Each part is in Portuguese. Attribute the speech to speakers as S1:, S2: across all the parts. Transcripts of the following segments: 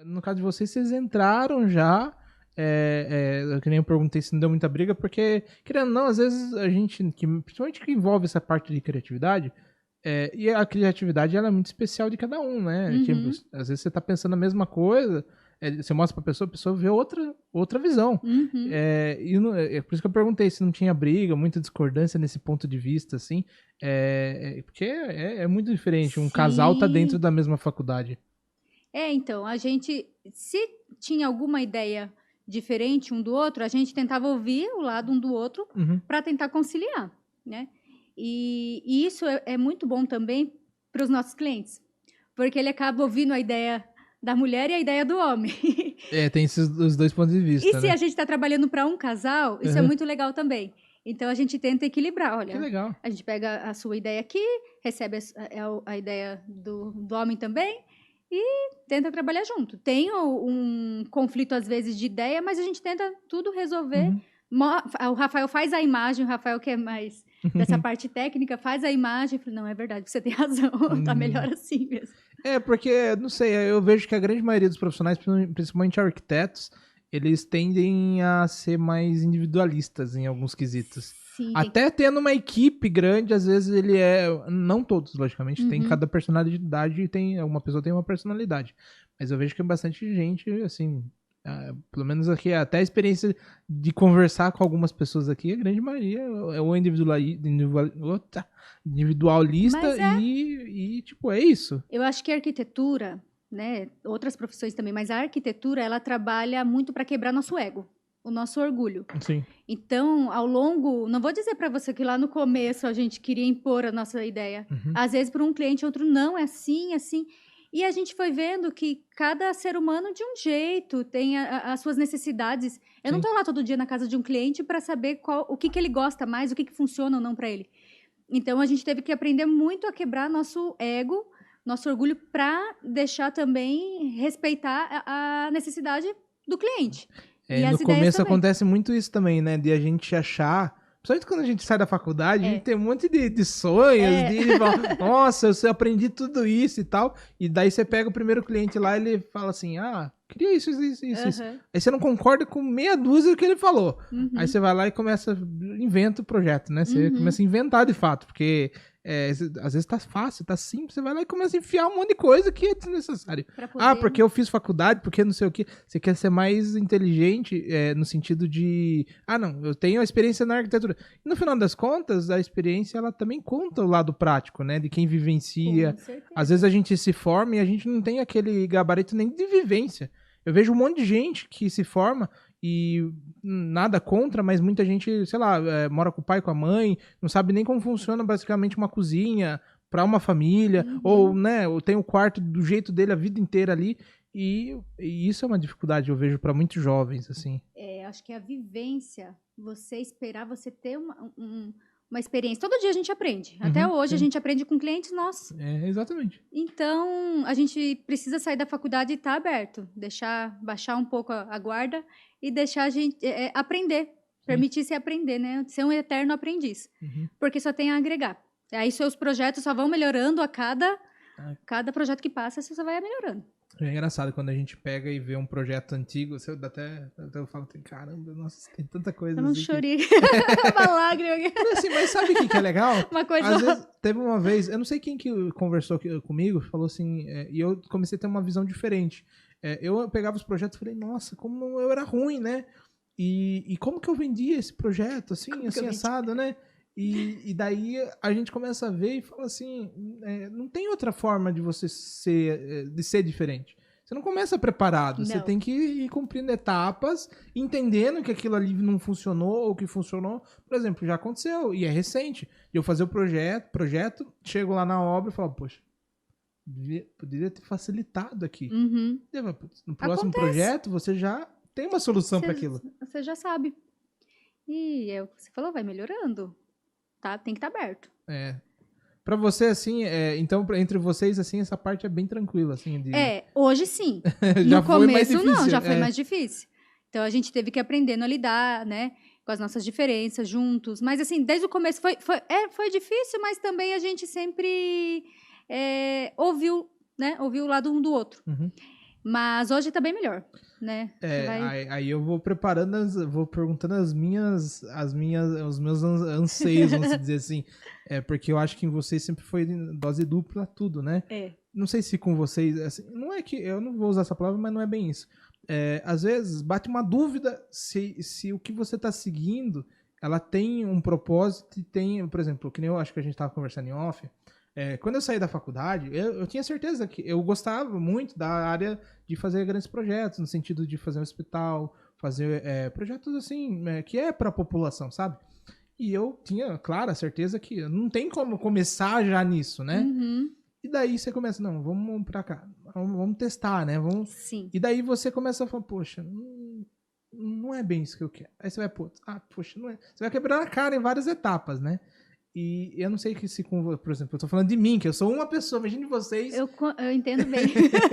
S1: No caso de vocês entraram já, que nem eu perguntei se não deu muita briga, porque, querendo ou não, às vezes a gente, principalmente que envolve essa parte de criatividade, e a criatividade ela é muito especial de cada um, né? Tipo, às vezes você tá pensando a mesma coisa, você mostra pra pessoa, a pessoa vê outra visão. É por isso que eu perguntei se não tinha briga, muita discordância nesse ponto de vista, assim, porque é muito diferente, um casal tá dentro
S2: Sim.
S1: da mesma faculdade.
S2: Então, a gente, se tinha alguma ideia diferente um do outro, a gente tentava ouvir o lado um do outro
S1: Uhum.
S2: para tentar conciliar, né? E isso é muito bom também para os nossos clientes, porque ele acaba ouvindo a ideia da mulher e a ideia do homem.
S1: Tem os dois pontos de
S2: E
S1: vista,
S2: se
S1: né?
S2: a gente está trabalhando para um casal, isso é
S1: Uhum.
S2: muito legal também. Então, a gente tenta equilibrar.
S1: Que
S2: Olha,
S1: legal.
S2: a gente pega a sua ideia aqui, recebe a ideia do homem também e tenta trabalhar junto. Tem um conflito, às vezes, de ideia, mas a gente tenta tudo resolver.
S1: Uhum.
S2: O Rafael faz a imagem, o Rafael que é mais dessa parte técnica, faz a imagem. Eu falei, não, é verdade, você tem razão, tá melhor assim mesmo.
S1: Porque, não sei, eu vejo que a grande maioria dos profissionais, principalmente arquitetos, eles tendem a ser mais individualistas em alguns quesitos.
S2: Sim, tem.
S1: Até tendo uma equipe grande, às vezes ele é. Não todos, logicamente, tem
S2: Uhum.
S1: cada personalidade e tem. Uma pessoa tem uma personalidade. Mas eu vejo que é bastante gente, assim. Pelo menos aqui, até a experiência de conversar com algumas pessoas aqui, a grande maioria é o individualista
S2: Mas
S1: e, tipo, é isso.
S2: eu acho que a arquitetura, né, outras profissões também, mas a arquitetura, ela trabalha muito para quebrar nosso ego, o nosso orgulho.
S1: Sim.
S2: Então, ao longo, não vou dizer para você que lá no começo a gente queria impor a nossa ideia.
S1: Uhum.
S2: Às vezes para um cliente, outro não, é assim, assim. E a gente foi vendo que cada ser humano de um jeito tem as suas necessidades. Eu não
S1: Sim.
S2: estou lá todo dia na casa de um cliente para saber o que ele gosta mais, o que funciona ou não para ele. Então, a gente teve que aprender muito a quebrar nosso ego, nosso orgulho, para deixar também respeitar a necessidade do cliente. E
S1: No
S2: as ideias
S1: começo
S2: também.
S1: acontece muito isso também, né? De a gente achar. Principalmente quando a gente sai da faculdade, a gente tem um monte de sonhos, de falar, nossa, eu aprendi tudo isso e tal. E daí você pega o primeiro cliente lá e ele fala assim: queria isso. Aí você não concorda com meia dúzia do que ele falou. Aí você vai lá e inventa o projeto, né? Você começa a inventar de fato, porque às vezes tá fácil, tá simples, você vai lá e começa a enfiar um monte de coisa que é desnecessário. Porque eu fiz faculdade, porque não sei o quê. Você quer ser mais inteligente no sentido de, não, eu tenho a experiência na arquitetura. E no final das contas, a experiência, ela também conta o lado prático, né? De quem vivencia.
S2: Com certeza.
S1: Às vezes a gente se forma e a gente não tem aquele gabarito nem de vivência. Eu vejo um monte de gente que se forma e nada contra, mas muita gente, sei lá, mora com o pai, com a mãe, não sabe nem como funciona basicamente uma cozinha para uma família, ou, né, ou tem o quarto do jeito dele a vida inteira ali, e isso é uma dificuldade, eu vejo, para muitos jovens, assim.
S2: Acho que a vivência, você esperar, você ter uma experiência. Todo dia a gente aprende. Até hoje
S1: sim.
S2: a gente aprende com clientes nossos.
S1: Exatamente.
S2: Então, a gente precisa sair da faculdade e estar aberto. Baixar um pouco a guarda e deixar a gente aprender. Permitir-se aprender, né? Ser um eterno aprendiz. Porque só tem a agregar. Aí seus projetos só vão melhorando a cada projeto que passa, você só vai melhorando.
S1: É engraçado quando a gente pega e vê um projeto antigo, você até eu falo, caramba, nossa, tem tanta coisa.
S2: Eu não
S1: assim
S2: chorei. Uma lágrima.
S1: Assim, mas sabe o que é legal?
S2: Uma coisa.
S1: Às vezes, teve uma vez, eu não sei quem que conversou comigo, falou assim, e eu comecei a ter uma visão diferente. Eu pegava os projetos e falei, nossa, como eu era ruim, né? E como que eu vendia esse projeto, assim, assado, né? E daí a gente começa a ver e fala assim, não tem outra forma de você ser diferente. Você não começa preparado, você tem que ir cumprindo etapas, entendendo que aquilo ali não funcionou ou que funcionou. Por exemplo, já aconteceu, e é recente, de eu fazer o projeto, chego lá na obra e falo, poxa, poderia ter facilitado aqui. No próximo projeto, você já tem uma solução para aquilo.
S2: Você já sabe. E é o que você falou, vai melhorando. Tá? Tem que estar aberto.
S1: Pra você, assim, então, entre vocês, assim, essa parte é bem tranquila, assim,
S2: hoje sim.
S1: Já
S2: no
S1: foi
S2: começo,
S1: mais difícil,
S2: não, já foi mais difícil. Então, a gente teve que aprender a lidar, né? Com as nossas diferenças, juntos. Mas, assim, desde o começo foi difícil, mas também a gente sempre ouviu, né? Ouviu o lado um do outro. Mas hoje tá bem melhor, né?
S1: Aí eu vou preparando, vou perguntando os meus anseios, vamos dizer assim. Porque eu acho que em vocês sempre foi dose dupla tudo, né? Não sei se com vocês, assim, não é que, eu não vou usar essa palavra, mas não é bem isso. Às vezes bate uma dúvida se o que você tá seguindo, ela tem um propósito e tem, por exemplo, que nem eu acho que a gente tava conversando em off. Quando eu saí da faculdade, eu tinha certeza que eu gostava muito da área de fazer grandes projetos, no sentido de fazer um hospital, fazer projetos assim, que é para a população, sabe? E eu tinha, claro, a certeza que não tem como começar já nisso, né?
S2: Uhum.
S1: E daí você começa, não, vamos pra cá, vamos testar, né?
S2: Sim.
S1: E daí você começa a falar, poxa, não é bem isso que eu quero. Aí você vai, poxa, não é. Você vai quebrar a cara em várias etapas, né? E eu não sei se, por exemplo, eu tô falando de mim, que eu sou uma pessoa, imagine vocês.
S2: Eu entendo bem.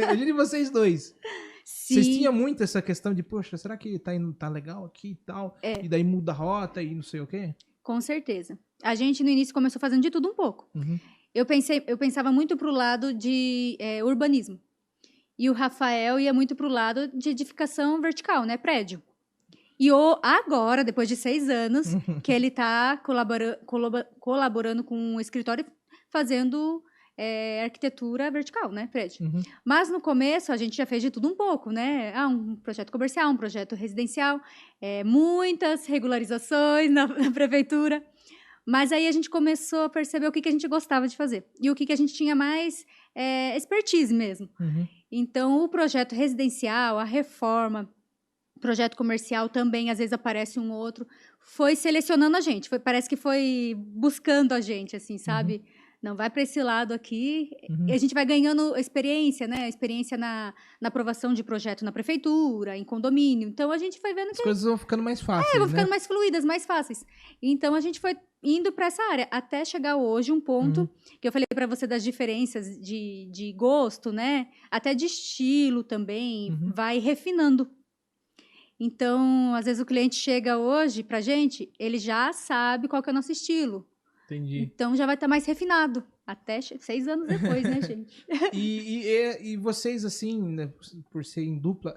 S1: Imagine vocês dois.
S2: Sim.
S1: Vocês tinham muito essa questão de, poxa, será que tá legal aqui e tal? E daí muda a rota e não sei o quê?
S2: Com certeza. A gente, no início, começou fazendo de tudo um pouco.
S1: Uhum.
S2: Eu pensava muito pro lado de urbanismo. E o Rafael ia muito pro lado de edificação vertical, né? Prédio. E agora, depois de 6 anos, que ele está colaborando com um escritório fazendo arquitetura vertical, né? Prédio.
S1: Uhum.
S2: Mas no começo a gente já fez de tudo um pouco, né? Um projeto comercial, um projeto residencial, muitas regularizações na prefeitura. Mas aí a gente começou a perceber o que a gente gostava de fazer. E o que a gente tinha mais expertise mesmo.
S1: Uhum.
S2: Então, o projeto residencial, a reforma, projeto comercial também, às vezes aparece um outro, foi selecionando a gente, parece que foi buscando a gente, assim, sabe? Uhum. Não, vai para esse lado aqui, e a gente vai ganhando experiência, né? Experiência na aprovação de projeto na prefeitura, em condomínio. Então, a gente foi vendo que...
S1: As coisas vão ficando mais fáceis,
S2: vão ficando mais fluidas, mais fáceis. Então, a gente foi indo para essa área, até chegar hoje um ponto, que eu falei para você das diferenças de gosto, né? Até de estilo também, vai refinando. Então, às vezes o cliente chega hoje pra gente, ele já sabe qual que é o nosso estilo.
S1: Entendi.
S2: Então, já vai estar mais refinado. Até 6 anos depois, né, gente?
S1: E vocês, assim, né, por serem dupla,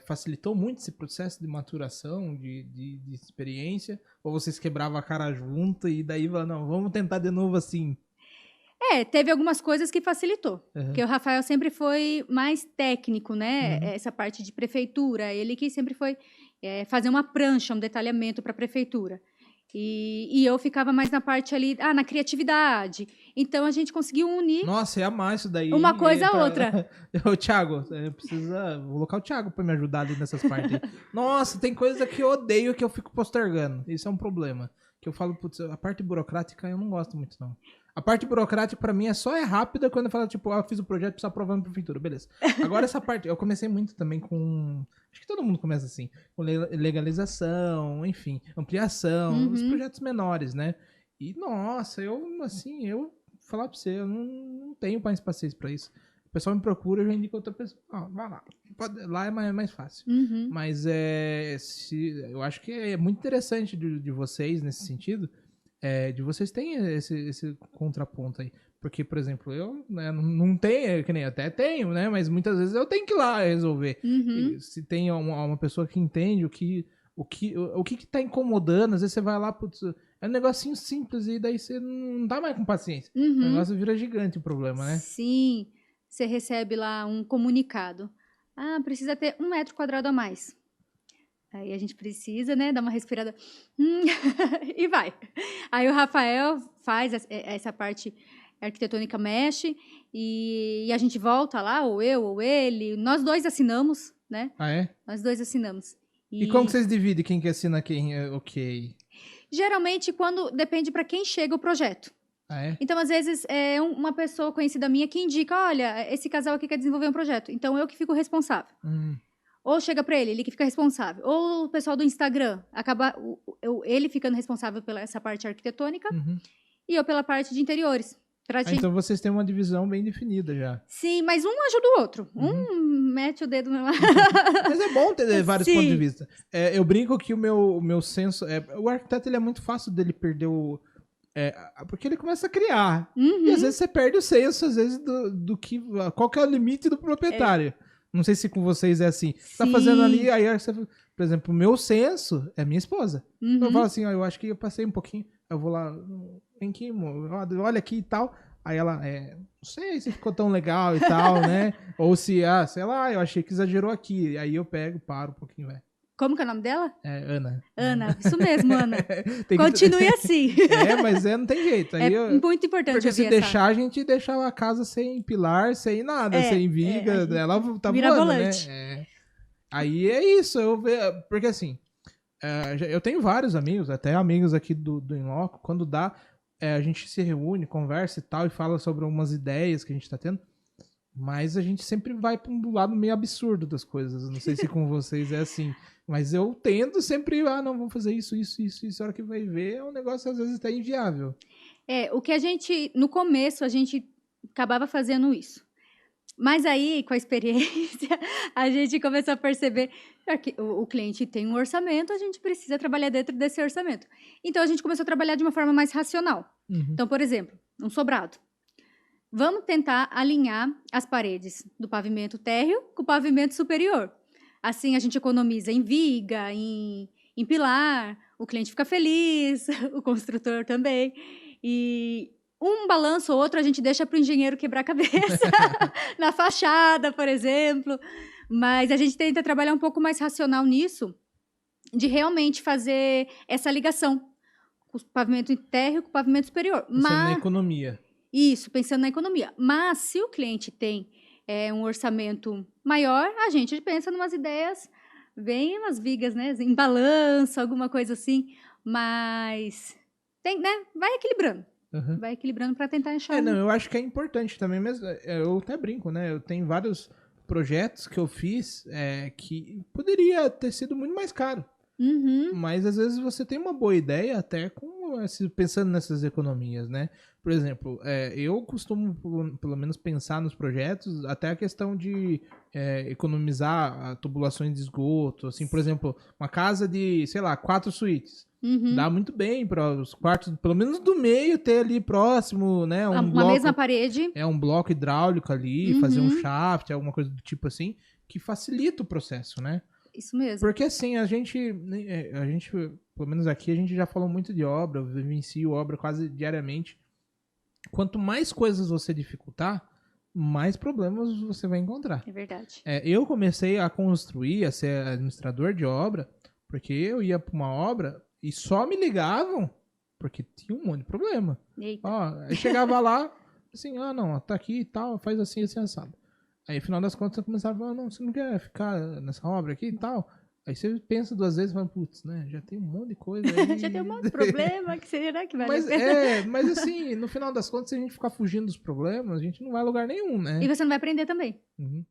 S1: facilitou muito esse processo de maturação, de experiência? Ou vocês quebravam a cara junto e daí falaram, não, vamos tentar de novo assim?
S2: Teve algumas coisas que facilitou. Porque o Rafael sempre foi mais técnico, né? Essa parte de prefeitura. Ele que sempre foi fazer uma prancha, um detalhamento para a prefeitura. E eu ficava mais na parte ali, na criatividade. Então, a gente conseguiu unir...
S1: Nossa, ia amar isso daí.
S2: Uma coisa a outra.
S1: Ô, Thiago, vou colocar o Thiago para me ajudar ali nessas partes aí. Nossa, tem coisa que eu odeio que eu fico postergando. Isso é um problema. Que eu falo, putz, a parte burocrática eu não gosto muito, não. A parte burocrática, pra mim, só é rápida quando eu falo, tipo, eu fiz o projeto, precisa aprovar na prefeitura, beleza. Agora, essa parte, eu comecei muito também com... Acho que todo mundo começa assim. Com legalização, enfim, ampliação, os projetos menores, né? E, nossa, eu falar pra você, eu não tenho mais paciência pra isso. O pessoal me procura, eu já indico outra pessoa. Vai lá. Lá é mais fácil. Mas eu acho que é muito interessante de vocês, nesse sentido, de vocês terem esse contraponto aí. Porque, por exemplo, eu não tenho, que nem até tenho, né? Mas muitas vezes eu tenho que ir lá resolver. E se tem uma pessoa que entende o que tá incomodando, às vezes você vai lá, putz, é um negocinho simples e daí você não dá mais com paciência. O negócio vira gigante o problema, né?
S2: Sim. Você recebe lá um comunicado. Precisa ter 1 metro quadrado a mais. Aí a gente precisa, né, dar uma respirada. E vai. Aí o Rafael faz essa parte arquitetônica, mexe, e a gente volta lá, ou eu, ou ele. Nós 2 assinamos, né?
S1: Ah, é?
S2: Nós 2 assinamos.
S1: E como que vocês dividem quem que assina quem? Ok.
S2: Geralmente, depende para quem chega o projeto. Então, às vezes, é uma pessoa conhecida minha que indica, olha, esse casal aqui quer desenvolver um projeto. Então, eu que fico responsável. Ou chega para ele que fica responsável. Ou o pessoal do Instagram, acaba ele ficando responsável pela essa parte arquitetônica e eu pela parte de interiores.
S1: Então, vocês têm uma divisão bem definida já.
S2: Sim, mas um ajuda o outro. Um mete o dedo no...
S1: Mas é bom ter vários pontos de vista. Eu brinco que o meu senso... o arquiteto ele é muito fácil dele perder o... porque ele começa a criar. E às vezes você perde o senso, às vezes, qual que é o limite do proprietário. Não sei se com vocês é assim. Você tá
S2: Sim.
S1: fazendo ali, aí você, por exemplo, o meu senso é minha esposa.
S2: Uhum.
S1: Eu falo assim, ó, eu acho que eu passei um pouquinho, eu vou lá, vem aqui, amor, olha aqui e tal. Aí ela, não sei se ficou tão legal e tal, né? Ou se, sei lá, eu achei que exagerou aqui. Aí eu pego, paro um pouquinho, velho.
S2: Como que é o nome dela?
S1: Ana.
S2: Ana, isso mesmo, Ana. Continue assim.
S1: Mas não tem jeito. Aí
S2: muito importante
S1: porque
S2: ouvir
S1: se deixar, a gente deixa a casa sem pilar, sem nada, sem viga. Ela tá voando, né? Aí é isso. Porque assim, eu tenho vários amigos, até amigos aqui do Inloco. Quando dá, a gente se reúne, conversa e tal, e fala sobre algumas ideias que a gente tá tendo. Mas a gente sempre vai para um lado meio absurdo das coisas. Não sei se com vocês é assim. Mas eu tendo sempre, não, vamos fazer isso. A hora que vai ver, é um negócio às vezes até inviável.
S2: O que no começo, a gente acabava fazendo isso. Mas aí, com a experiência, a gente começou a perceber que o cliente tem um orçamento, a gente precisa trabalhar dentro desse orçamento. Então, a gente começou a trabalhar de uma forma mais racional.
S1: Uhum.
S2: Então, por exemplo, um sobrado. Vamos tentar alinhar as paredes do pavimento térreo com o pavimento superior. Assim, a gente economiza em viga, em pilar, o cliente fica feliz, o construtor também. E um balanço ou outro a gente deixa para o engenheiro quebrar a cabeça, na fachada, por exemplo. Mas a gente tenta trabalhar um pouco mais racional nisso, de fazer essa ligação com o pavimento térreo com o pavimento superior.
S1: Pensando na economia.
S2: Isso, pensando na economia. Mas se o cliente tem um orçamento maior, a gente pensa em umas ideias, bem umas vigas, né? Em balanço, alguma coisa assim. Mas vai equilibrando.
S1: Uhum.
S2: Vai equilibrando para tentar achar.
S1: Eu acho que é importante também, mas eu até brinco, né? Eu tenho vários projetos que eu fiz que poderia ter sido muito mais caro.
S2: Uhum.
S1: Mas às vezes você tem uma boa ideia até pensando nessas economias, né? Por exemplo, eu costumo pelo menos pensar nos projetos até a questão de economizar tubulações de esgoto, assim, por exemplo, uma casa de, sei lá, 4 suítes.
S2: Uhum.
S1: Dá muito bem para os quartos, pelo menos do meio, ter ali próximo, né?
S2: Uma mesma parede.
S1: Um bloco hidráulico ali, fazer um shaft, alguma coisa do tipo assim, que facilita o processo, né?
S2: Isso mesmo.
S1: Porque assim, a gente, pelo menos aqui, a gente já falou muito de obra, eu vivencio obra quase diariamente. Quanto mais coisas você dificultar, mais problemas você vai encontrar.
S2: É verdade.
S1: Eu comecei a construir, a ser administrador de obra, porque eu ia para uma obra e só me ligavam porque tinha um monte de problema. Aí chegava lá, assim, não, tá aqui e tal, faz assim, assim, assado. Aí, no final das contas, eu começava a falar, não, você não quer ficar nessa obra aqui e tal? Aí você pensa 2 vezes e fala, putz, né, já tem um monte de coisa aí.
S2: Já tem um monte de problema, que será que vai
S1: mas assim, no final das contas, se a gente ficar fugindo dos problemas, a gente não vai a lugar nenhum, né?
S2: E você não vai aprender também.
S1: Uhum.